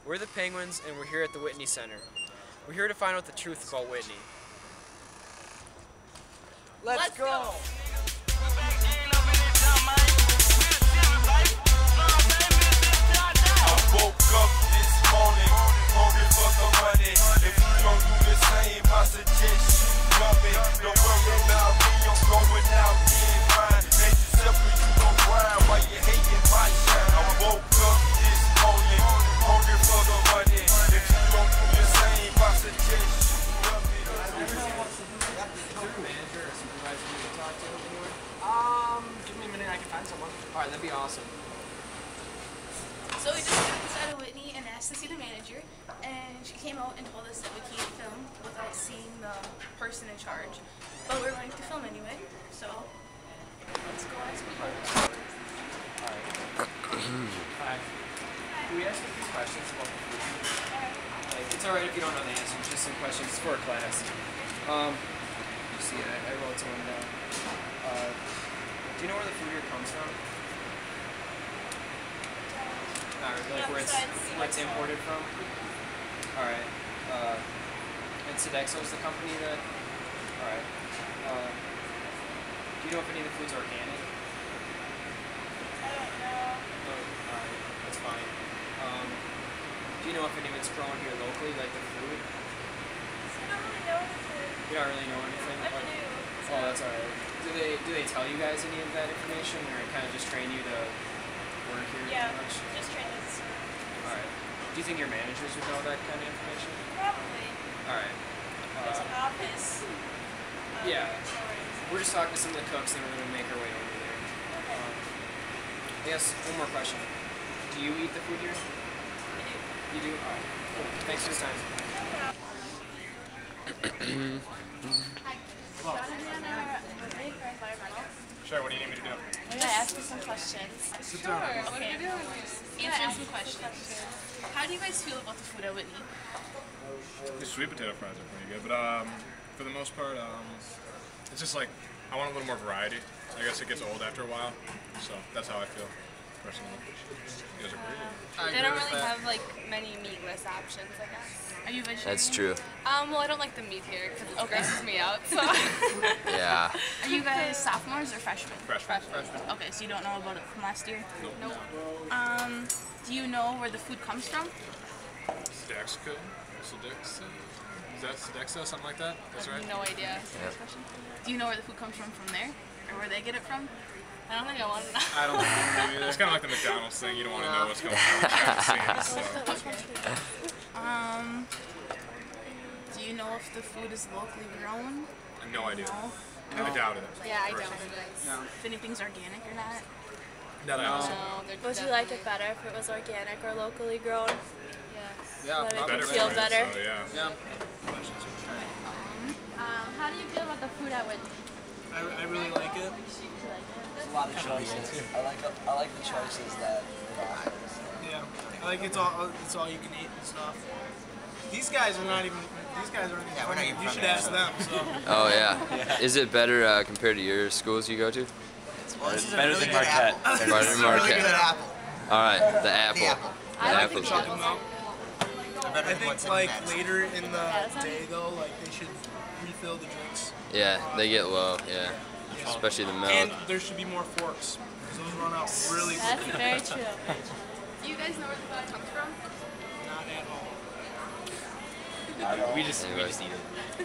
We're the Penguins, and we're here at the Whitney Center. We're here to find out the truth about Whitney. Let's go! Give me a minute, I can find someone. Alright, that'd be awesome. So we just got inside of Whitney and asked to see the manager, and she came out and told us that we can't film without seeing the person in charge. But we're going to film anyway, so let's go ask people. Hi. Can we ask a few questions about the food? Like, it's alright if you don't know the answer, just some questions for a class. You see, I wrote some down. Do you know where the food here comes from? Like where it's imported from? Alright. And Sodexo's the company that... Alright. Do you know if any of the food's organic? I don't know. Oh, alright, that's fine. Do you know if any of it's grown here locally, like the food? I don't really know anything. You don't really know anything? I do. Oh, that's alright. Do they tell you guys any of that information, or kind of just train you to work here? Yeah, pretty much? just train us. Alright. Do you think your managers would know that kind of information? Probably. Alright. There's an office. Yeah. We're just talking to some of the cooks, and we're going to make our way over there. Okay. I guess one more question. Do you eat the food here? I do. You do? Alright. Cool. Thanks for your time. Sure, what do you need me to do? I'm going to ask you some questions. Sit down. Okay. Answer some questions. How do you guys feel about the food at Whitney? The sweet potato fries are pretty good, but for the most part, it's just like, I want a little more variety. I guess it gets old after a while, so that's how I feel, personally. You guys are pretty good. They don't really have like many meatless options, I guess. Are you vegetarian? That's true. Well, I don't like the meat here because it grosses me out. So. Yeah. Are you guys sophomores or freshmen? Freshmen. Okay, so you don't know about it from last year? Nope. Do you know where the food comes from? Sodexo? Is that Sodexo, something like that? That's right? No idea. Do you know where the food comes from there? Or where they get it from? I don't think I want to know. I don't think maybe. It's kind of like the McDonald's thing. You don't want to know what's going on behind the scenes. So. Do you know if the food is locally grown? No idea. No? I doubt it. Yeah, I don't. If anything's organic or not? No, No, Would you like it better if it was organic or locally grown? Yeah. Would it better feel for you, better? So, yeah. How do you feel about the food at Whitney? I really like it. There's a lot of choices. I like the choices that they offer. Yeah, I like it's all you can eat and stuff. These guys are not even. These guys aren't even. Yeah, we're not even you from should there, ask so. them. So. Oh yeah. Is it better compared to your schools you go to? Well, this is a Better really than good Marquette. apple. Better This than is a really Marquette. good apple. All right, the apple. The apple. The I like apple's the good. chocolate. They're better I than think what's in like the later in the day though, like they should refill the drinks. Yeah, they get low. Yeah, especially the milk. And there should be more forks. 'Cause those run out really That's quickly. very true. Do you guys know where the food comes from? Not at all. We just eat it. Do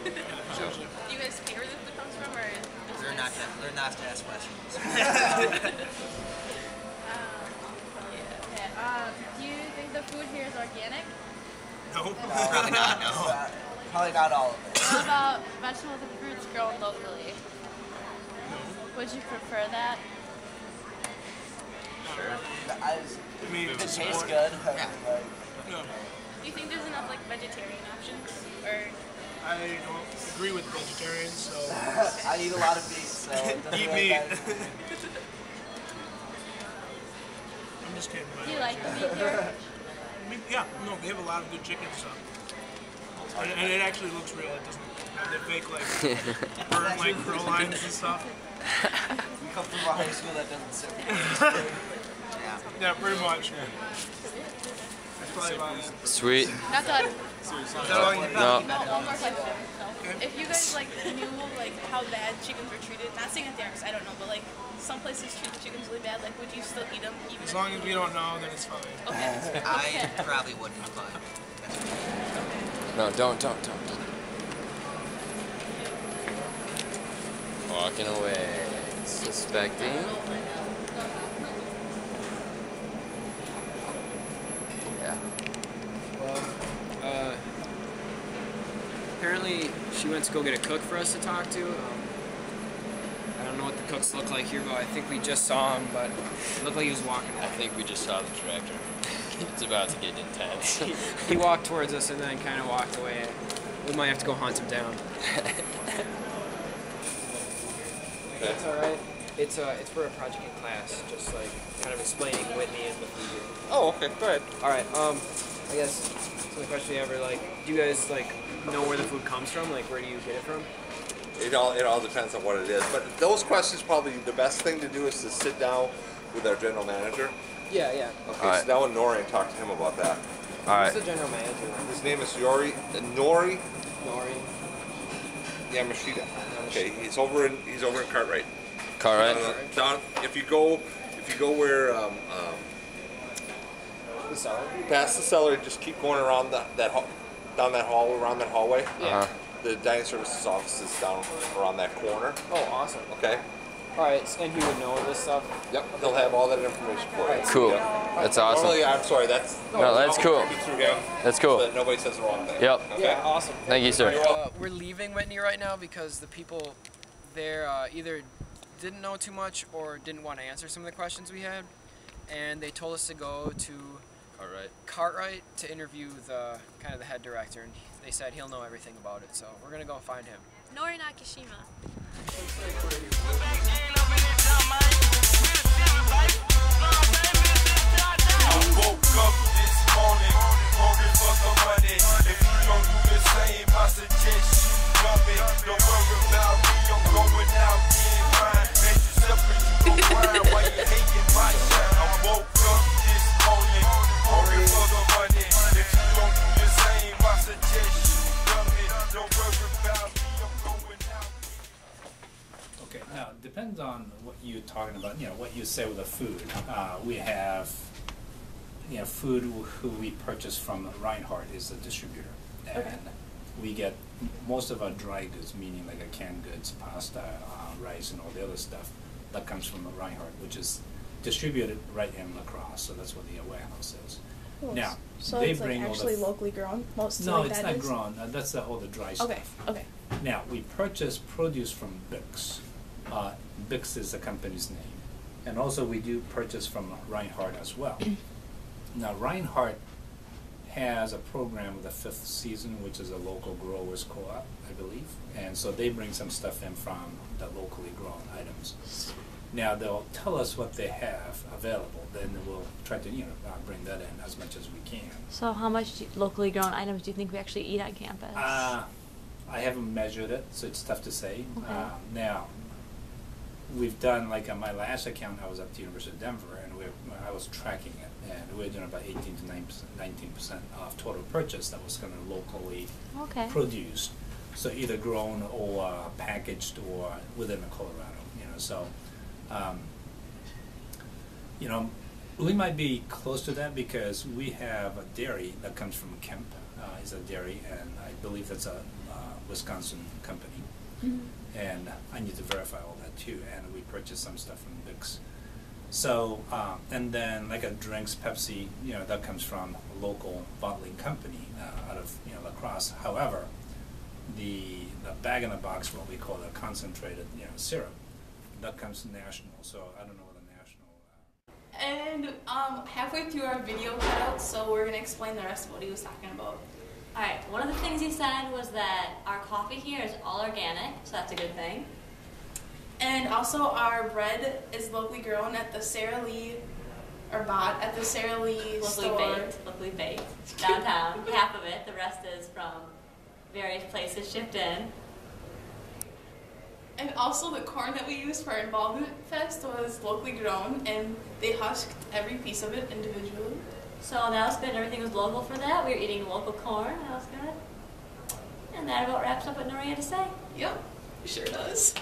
you guys care where the food comes from, or? They're not to ask questions. Do you think the food here is organic? No. Probably not. No. Probably not all of it. What about vegetables and fruits grown locally? Would you prefer that? I mean, It tastes good. no. Do you think there's enough like vegetarian options? Or I don't agree with vegetarians, so I eat a lot of meat, so it doesn't eat really meat. matter. I'm just kidding. Do you like the meat here? Yeah, no, they have a lot of good chicken stuff. And it actually looks real. It doesn't have the fake like burn like crow lines and stuff. We come from a high school that doesn't serve. Yeah, pretty much. probably about it. Sweet. Not done. Is that all you No. No, one more question. If you guys like knew like how bad chickens were treated, not saying that there, because I don't know, but like some places treat the chickens really bad. Like, would you still eat them? Even As long as we don't know, then it's fine. Okay. I probably wouldn't apply. No, don't. Walking away. Suspecting. Yeah. Well, apparently she went to go get a cook for us to talk to. I don't know what the cooks look like here, but I think we just saw him, but it looked like he was walking. I think we just saw the tractor. It's about to get intense. He walked towards us and then kind of walked away. We might have to go hunt him down. That's all right. It's for a project in class, just like kind of explaining Whitney and the food here. Oh, okay. Go ahead. All right. I guess some of the questions we have are like, do you guys like know where the food comes from? Like, where do you get it from? It all depends on what it is. But those questions, probably the best thing to do is to sit down with our general manager. Yeah. Okay, All sit down with Nori and talk to him about that. All right. Who's the general manager? His name is Nori Nori. Yamashita. Okay, he's over in Cartwright. Cartwright. Down if you go where The cellar. past the cellar, just keep going around down that hall around that hallway. Yeah. The dining services office is down around that corner. Oh, awesome. Okay. All right, and he would know this stuff. Yep. They'll have all that information for you. Cool. Yep. That's awesome. Normally, I'm sorry. That's cool. Through him, That's cool. so that nobody says the wrong thing. Yep. Okay. Yeah, awesome. Thank you, sir. We're leaving Whitney right now because the people there either didn't know too much or didn't want to answer some of the questions we had, and they told us to go to Cartwright to interview the kind of the head director, and they said he'll know everything about it. So we're gonna go find him. Nori Nakashima. I woke up this morning, hungry for some money. If you don't do the same, I suggest you dump it. Don't worry about me, I'm going out getting mine. Make yourself a you grind while you hating my shine. I woke up this morning, hungry for some money. If you don't do the same, I suggest you dump it. Don't worry about me, I'm going out. Okay, now it depends on what you're talking about, what you say with the food. We have, food who we purchase from Reinhardt is the distributor. And we get most of our dry goods, meaning like a canned goods, pasta, rice, and all the other stuff, that comes from Reinhardt, which is distributed right in La Crosse, so that's what the warehouse is. Cool. Now, so they it's like bring actually all the locally grown? Most no, like it's that not is? grown. That's all the dry stuff. Okay. Now, we purchase produce from Bix. Bix is the company's name. And also we do purchase from Reinhardt as well. Now, Reinhardt has a program with the fifth season, which is a local growers co-op, I believe. And so they bring some stuff in from the locally grown items. Now, they'll tell us what they have available. Then we'll try to, bring that in as much as we can. So how much locally grown items do you think we actually eat on campus? I haven't measured it, so it's tough to say. Okay. Now, we've done, like on my last account, I was at the University of Denver, and I was tracking it, and we were doing about 18 to 19% of total purchase that was kind of locally produced. So either grown or packaged or within Colorado, So, we might be close to that because we have a dairy that comes from Kemp. It's a dairy, and I believe that's a Wisconsin company. Mm-hmm. And I need to verify all that too. And we purchased some stuff from Bix. So, and then like a drinks, Pepsi, that comes from a local bottling company out of La Crosse. However, the bag in the box, what we call the concentrated syrup, that comes national. So I don't know what a national. And halfway through our video cutout, so we're gonna explain the rest of what he was talking about. Alright, one of the things he said was that our coffee here is all organic, so that's a good thing. And also our bread is locally grown at the Sara Lee, or bought at the Sara Lee store. Locally baked, downtown, half of it, the rest is from various places shipped in. And also the corn that we used for our Involvement Fest was locally grown, and they husked every piece of it individually. So that was good. Everything was local for that. We were eating local corn. That was good. And that about wraps up what Nori had to say. Yep, it sure does.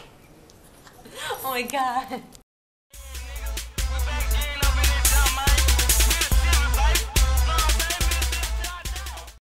Oh my God.